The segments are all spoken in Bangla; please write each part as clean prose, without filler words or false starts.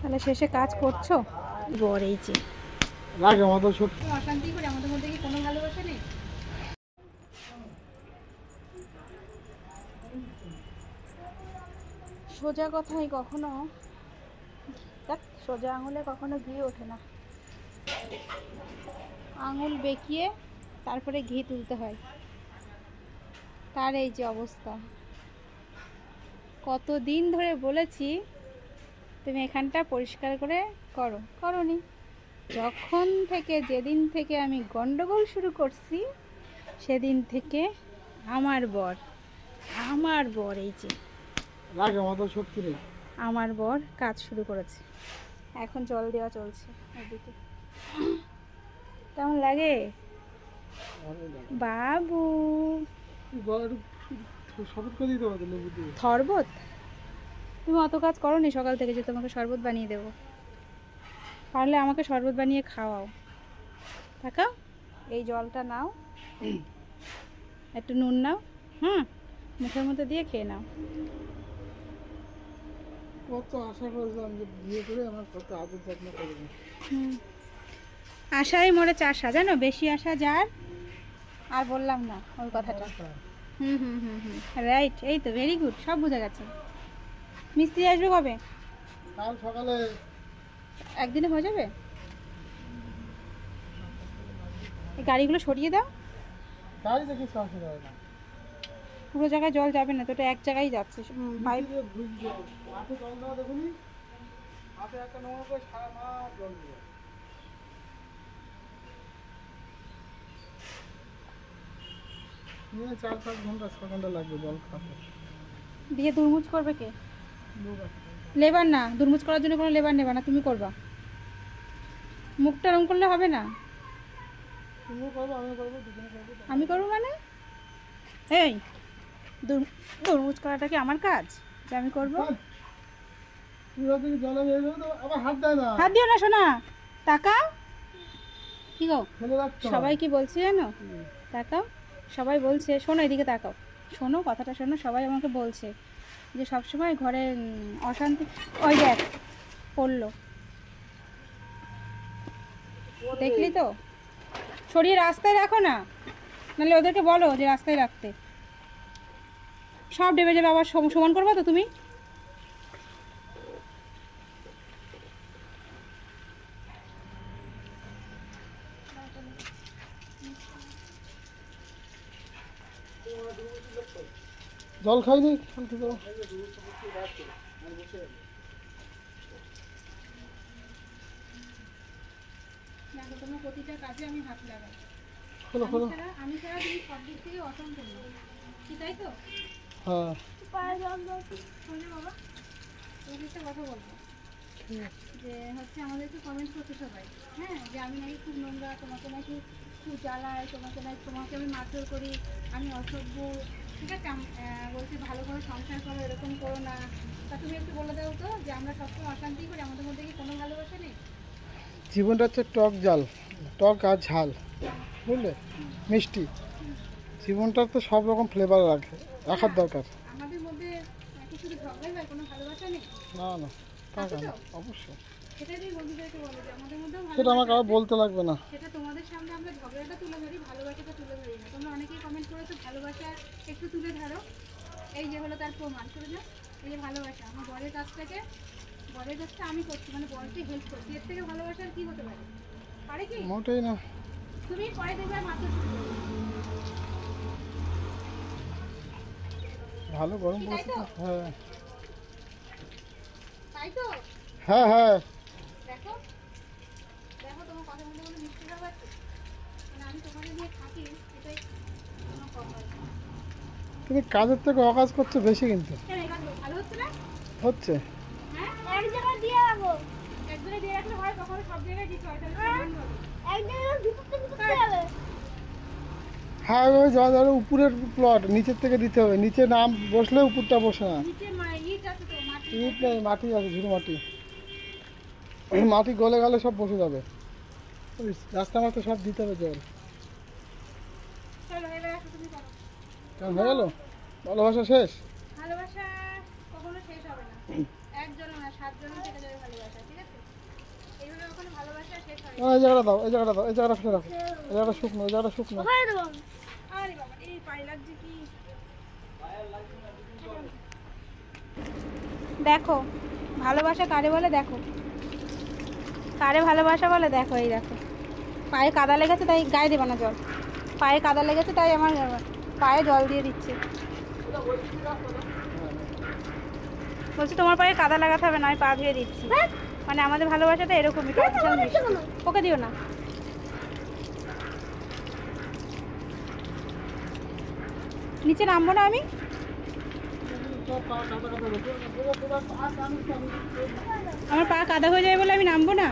তাহলে শেষে কাজ করছো? বর এই যে লাগে আমাদের সত্যি অশান্তি করে, আমাদের মধ্যে কি কোনো ভালোবাসা নেই? সোজা কথাই কখনো, সোজা আঙুলে কখনো ঘি ওঠে না, আঙুল বেঁকিয়ে তারপরে ঘি তুলতে হয়। তার এই যে অবস্থা। কতদিন ধরে বলেছি তুমি এখানটা পরিষ্কার করে করো, করোনি। যখন থেকে, যেদিন থেকে আমি গন্ডগোল শুরু করছি সেদিন থেকে আমার বর এই যে আমার বর কাজ শুরু করেছে। এখন জল দেওয়া চলছে এদিকে। কেমন লাগে বাবু? শরবত? তুমি অত কাজ করোনি সকাল থেকে যে তোমাকে শরবত বানিয়ে দেবো? পারলে আমাকে শরবত বানিয়ে খাওয়াও। তাকাও, এই জলটা নাও, একটু নুন নাও, মুখের মধ্যে দিয়ে খেয়ে নাও। কত আশা করেছিলাম যে বিয়ে করে আমার কত আদর যত্ন করবে। আশাই মরে চাষা, জানো, বেশি আশা যার। আর বললাম না ওই কথাটা। রাইট, এই তো ভেরি গুড, সব বুঝে গেছে। মিস্ত্রি আসবে কবে? কাল সকালে। একদিনে হয়ে যাবে? এই গাড়িগুলো সরিয়ে দাও। গাড়ি দেখে অসুবিধা হয় না, পুরো জায়গায় জল যাবে না তো, এটা এক জায়গায় যাচ্ছে। পাইপ হাতে জল দেওয়া, দেখুনি হাতে একটা নোংরা করে সারা মাস জল দেবে। 4-5 ঘন্টা 6 ঘন্টা লাগবে জল খাতে। দিয়ে দুর্মুজ করবে কে? লেবার না, দুর্মুজ করার জন্য কোনো লেবার নেবা না, তুমি করবা। মুখটা রং করলে হবে না। তুমি করবো, আমি করবো, দুজনে করবো। আমি করবো মানে? এই দুর্মুজ করাটা কি আমার কাজ যে আমি করবো? হাত দিও না শোনা, তাকাও। কি গো সবাই কি বলছে জানো? তাকাও, সবাই বলছে, শোনো এদিকে তাকাও, শোনো কথাটা শোনো। সবাই আমাকে বলছে যে সবসময় ঘরে অশান্তি। ওই দেখ পড়লো, দেখলি তো? সরিয়ে রাস্তায় রাখো না, নাহলে ওদেরকে বলো যে রাস্তায় রাখতে। সব ডেবে যাবে, আবার সমান করবা তো তুমি? জল খাইনি তোমার প্রতিটা কাজে আমি হাত লাগাই। আমি ছাড়া তুমি সব দিক থেকে অসম্পূর্ণ, তাই তো? হ্যাঁ। শোনে বাবা, তোমাকে একটা কথা বলবো, যে হচ্ছে আমাদেরকে কমেন্ট করছে সবাই, হ্যাঁ, যে আমি নাকি খুব নোংরা, তোমাকে নাকি খুব জ্বালাই, তোমাকে আমি মারধর করি, আমি অসভ্য, ঠিক আছে? বলছি ভালো করে সংসার করো, এরকম করো না। তা তুমি একটু বলে দাও তো, যে আমরা সবসময় অশান্তি করি, আমাদের মধ্যে কি কোনো ভালোবাসা নেই? জীবনটা হচ্ছে টক ঝাল, টক আর ঝাল, বুঝলে, মিষ্টি। জীবনটা তো সব রকম ফ্লেভার রাখার দরকার। আমাদের মধ্যে কি শুধু ঝগড়াই হয়, কোনো ভালোবাসা নেই? না না, অবশ্যই। সেটা আমাকে আর বলতে লাগবে না। সেটা তোমাদের সামনে আমরা ঝগড়াটা তুলে ধরি, ভালোবাসাটা তুলে ধরি না। তোমরা অনেকেই কমেন্ট করেছো ভালোবাসা একটু তুলে ধরো, এই যে হলো তার প্রমাণ। করে না, এই যে ভালোবাসা আমার বরের কাছটা আমি করছি, মানে বরকে হেল্প করছি, এর থেকে ভালোবাসার কি হতে পারে? পারে কি? মোটেই না। তুমি পরে দেখবে মাত্র ভালো গরম পড়ছে। হ্যাঁ তাই তো। হ্যাঁ হ্যাঁ, দেখো দেখো তোমার কথা বলতে বলতে মিষ্টি ভাব আছে, মানে আমি তোমাকে নিয়ে থাকি, এটাই কোনো কথা। তুমি কাজের থেকে অকাজ করছো বেশি, কিন্তু ভালো হচ্ছে না? হচ্ছে। হ্যাঁ, এক জায়গায় দিয়ে রাখো, এক জায়গায় দিয়ে রাখলে হয়, তখন সব জায়গায় দিতে হয়, তাহলে এক জায়গায় দিতে হবে। হ্যাঁ, ওই ধরো উপরের প্লট, নিচের থেকে দিতে হবে, নিচে নাম বসলে উপরটা বসে না। ইট নেই, মাটি আছে, ঝুড়ো মাটি। মাটি গলে গেলে সব বসে যাবে, রাস্তা মাত্র সব দিতে হবে জল। কেমন হয়ে গেল? ভালোবাসা শেষ? ভালোবাসা কখনো শেষ হবে না, একজনের 7 জনের থেকে যাবে ভালোবাসা, ঠিক আছে? এইভাবে ওখানে ভালোবাসা শেষ হয়। এই জায়গাটা দাও, এই জায়গাটা দাও, এই জায়গাটা ফেলে রাখো, এই জায়গাটা শুকনো, এই জায়গাটা শুকনো। আরে বাবা, এই পায়ে লাগছে কি? দেখো ভালোবাসা কারে বলে, দেখো কারে ভালোবাসা বলে, দেখো এই দেখো পায়ে কাদা লেগেছে তাই গায়ে দেবে না জল, পায়ে কাদা লেগেছে তাই আমার পায়ে জল দিয়ে দিচ্ছে। বলছি তোমার পায়ে কাদা লাগাতে হবে না, আমি পা ধুয়ে দিচ্ছি। মানে আমাদের ভালোবাসাটা এরকমই, ওকে দিও না। নিচে নামবো না আমি, আমার পা কাদা হয়ে যাবে বলে আমি নামবো না।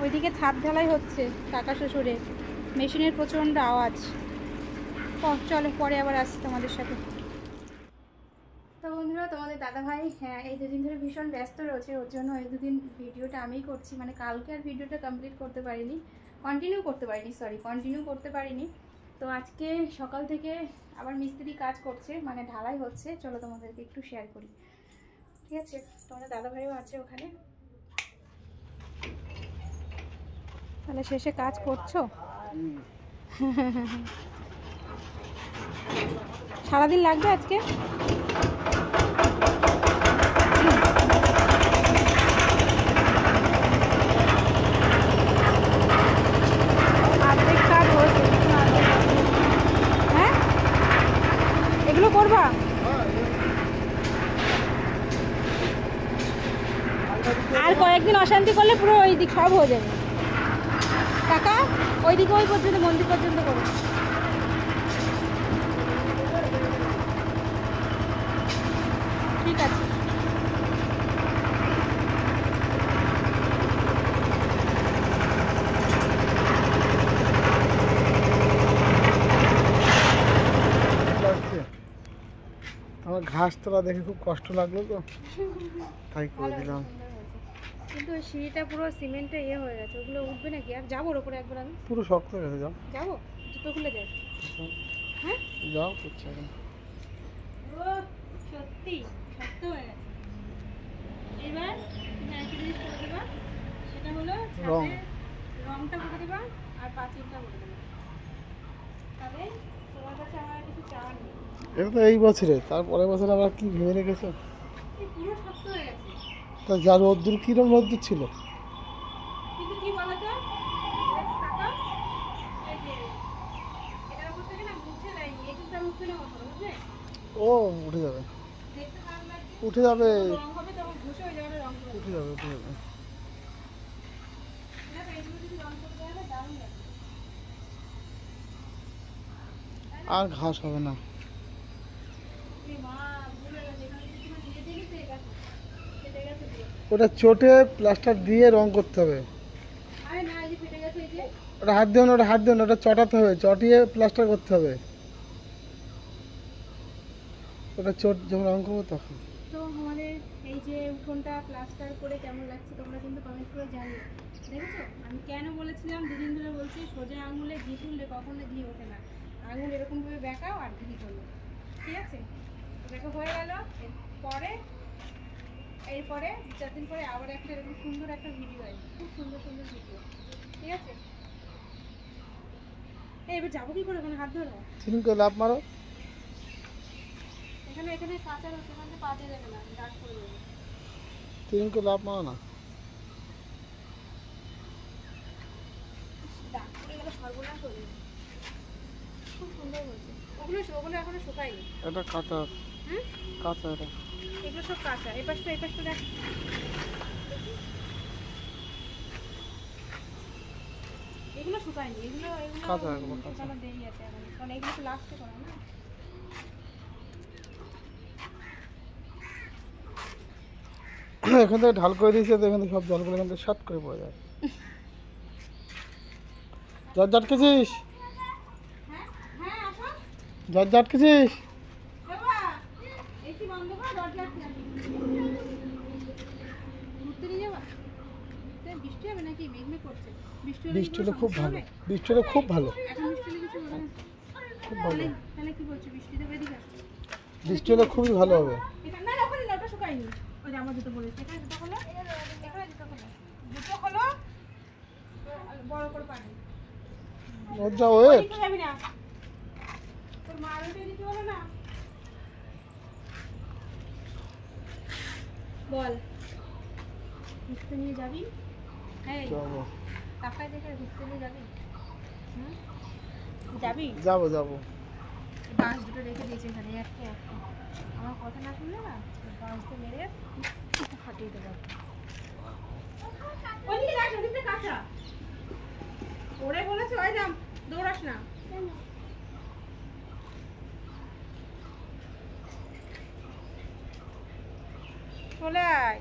ওইদিকে ছাদ ঢালাই হচ্ছে কাকা শ্বশুরে, মেশিনের প্রচণ্ড আওয়াজ। চলো পরে আবার আসছি তোমাদের সাথে। তো বন্ধুরা, তোমাদের দাদাভাই হ্যাঁ এই দুদিন ধরে ভীষণ ব্যস্ত রয়েছে, ওর জন্য এই দুদিন ভিডিওটা আমিই করছি। মানে কালকে আর ভিডিওটা কমপ্লিট করতে পারিনি, কন্টিনিউ করতে পারিনি। তো আজকে সকাল থেকে আবার মিস্ত্রি কাজ করছে, মানে ঢালাই হচ্ছে। চলো তোমাদেরকে একটু শেয়ার করি, ঠিক আছে? তোমাদের দাদাভাইও আছে ওখানে। তাহলে শেষে কাজ করছো? সারাদিন লাগবে আজকে? অর্ধেক কাজ হয়েছে, হ্যাঁ এগুলো করবা? আর কয়েকদিন অশান্তি করলে পুরো ওই দিক সব হয়ে যাবে কাকা, ওইদিকে ওই পর্যন্ত মন্দির পর্যন্ত করো। ঠিক আছে। আমার ঘাস তোলা দেখে খুব কষ্ট লাগলো তো তাই করে দিলাম। কিন্তু ওই সিঁড়িটা পুরো সিমেন্টে ইয়ে হয়ে গেছে, ওগুলো উঠবে নাকি? আর যাবো ওর উপরে একবার আমি, পুরো শক্ত হয়ে গেছে। যাবো জুতো খুলে যাই। হ্যাঁ যাও করছে এখন। ও সত্যি শক্ত হয়ে গেছে। এবার তুমি একটা জিনিস করে দেবা, সেটা হলো রংটা করে দেবা আর পাঁচিলটা করে দেবা। তবে তোমার কাছে আমার কিছু চাওয়ার নেই। এটা তো এই বছরে, তারপরের বছর আবার কি ভেবে রেখেছো? পুরো শক্ত হয়ে গেছে। তা যা রোদ্দুর কিরম রোদ্দুর ছিল। কিন্তু কি বলতো কাকা, এই যে এটার উপর থেকে না মুছে দেয়নি, এই কিন্তু আমি উঠতে না কথা বুঝলে। ও উঠে যাবে, দেখতে খারাপ লাগছে, উঠে যাবে, রং হবে তখন ঘষে হয়ে যাবে, রং করে উঠে যাবে, উঠে যাবে। না এইগুলো যদি রং করতে হবে দারুণ লাগবে। আর ঘাস হবে না। মা ভুলে গেছে, এখানে যদি তুমি দিয়ে দিলি তো ফেটে গেছে পুরো। ওটা চোটে প্লাস্টার দিয়ে রং করতে হবে। আরে না এই যে ফেটে গেছে, এই যে ওটা হাত দিও না, ওটা হাত দিও না, ওটা চটাতে হবে, চটিয়ে প্লাস্টার করতে হবে। ওটা চোট যখন রং করবো তখন। তো আমাদের এই যে উঠোনটা প্লাস্টার করে কেমন লাগছে তোমরা কিন্তু কমেন্ট করে জানিও। দেখেছো আমি কেন বলেছিলাম, দুদিন ধরে বলছি সোজা আঙুলে ঘি তুললে কখনো ঘি ওঠে না, আঙুল এরকমভাবে বেঁকাও আর ঘি তোলো, ঠিক আছে? তো দেখো হয়ে গেল। এরপরে 4 দিন পরে আবার একটা এরকম সুন্দর একটা ভিডিও আসবে, খুব সুন্দর সুন্দর ভিডিও, ঠিক আছে? এবার যাবো কি করে, ওখানে হাত ধরো, চিনি করে লাভ মারো। এখানে কাঁচা রয়েছে, ওখানে পা দিয়ে যাবে না, ডাক করে দেবে। চিনি করে লাভ মারো না। ডাক করে গেলে সর্বনাশ হয়ে যাবে। খুব সুন্দর হয়েছে। ওগুলো এখনো শুকায়নি। এটা কাঁচা, হুম কাঁচা এটা। এগুলো সব কাঁচা। এই পাশটা দেখ, এগুলো শুকায়নি, এগুলো কাঁচা, এগুলো কাঁচা। শুকানো দেরি আছে এখন, কারণ এগুলো তো লাস্টে করা না। এখান থেকে ঢাল করে দিয়েছে তো, এখান থেকে সব জলগুলো এখান থেকে সাত করে পড়ে যায়। জট আটকেছিস, হ্যাঁ আসো জট আটকেছিস। বাবা, এসি বন্ধ কর, দরজা আটকে আছে। ঘুরতে নিয়ে যাবা? বৃষ্টি হবে নাকি মেঘ করছে? বৃষ্টি হলে খুব ভালো, বৃষ্টি হলে খুব ভালো, এখন বৃষ্টি হলে কিছু হবে না। খুব ভালো। তাহলে কি বলছো, বৃষ্টিতে বেরিয়ে আসো? বৃষ্টি হলে খুবই ভালো হবে। এটা না, ওখানে না, ওটা শুকায়নি। ওই যে আমার জুতো বলেছে, এখানে জুতো খোলো, এখানে জুতো খোলো, জুতো খোলো, বড় করে পানি। ওর যা ওয়েট। ওইদিকে যাবি না, তোর মা ওইটা দিতে বলো না। বল, ঘুরতে নিয়ে যাবি? হ্যাঁ, যাবো টাকায় দেখে ঘুরতে নিয়ে যাবি? হুম, যাবি? যাবো যাবো। বাঁশ দুটো রেখে দিয়েছে এখানে, একটা একটা। আমার কথা না শুনলে না, বাঁশটা মেরে ফাটিয়ে দেবো। ওদিকে যাস, ওদিকটা কাঁচা। ওরে বলেছে ওই দাম, দৌড়াস না। চলে আয়।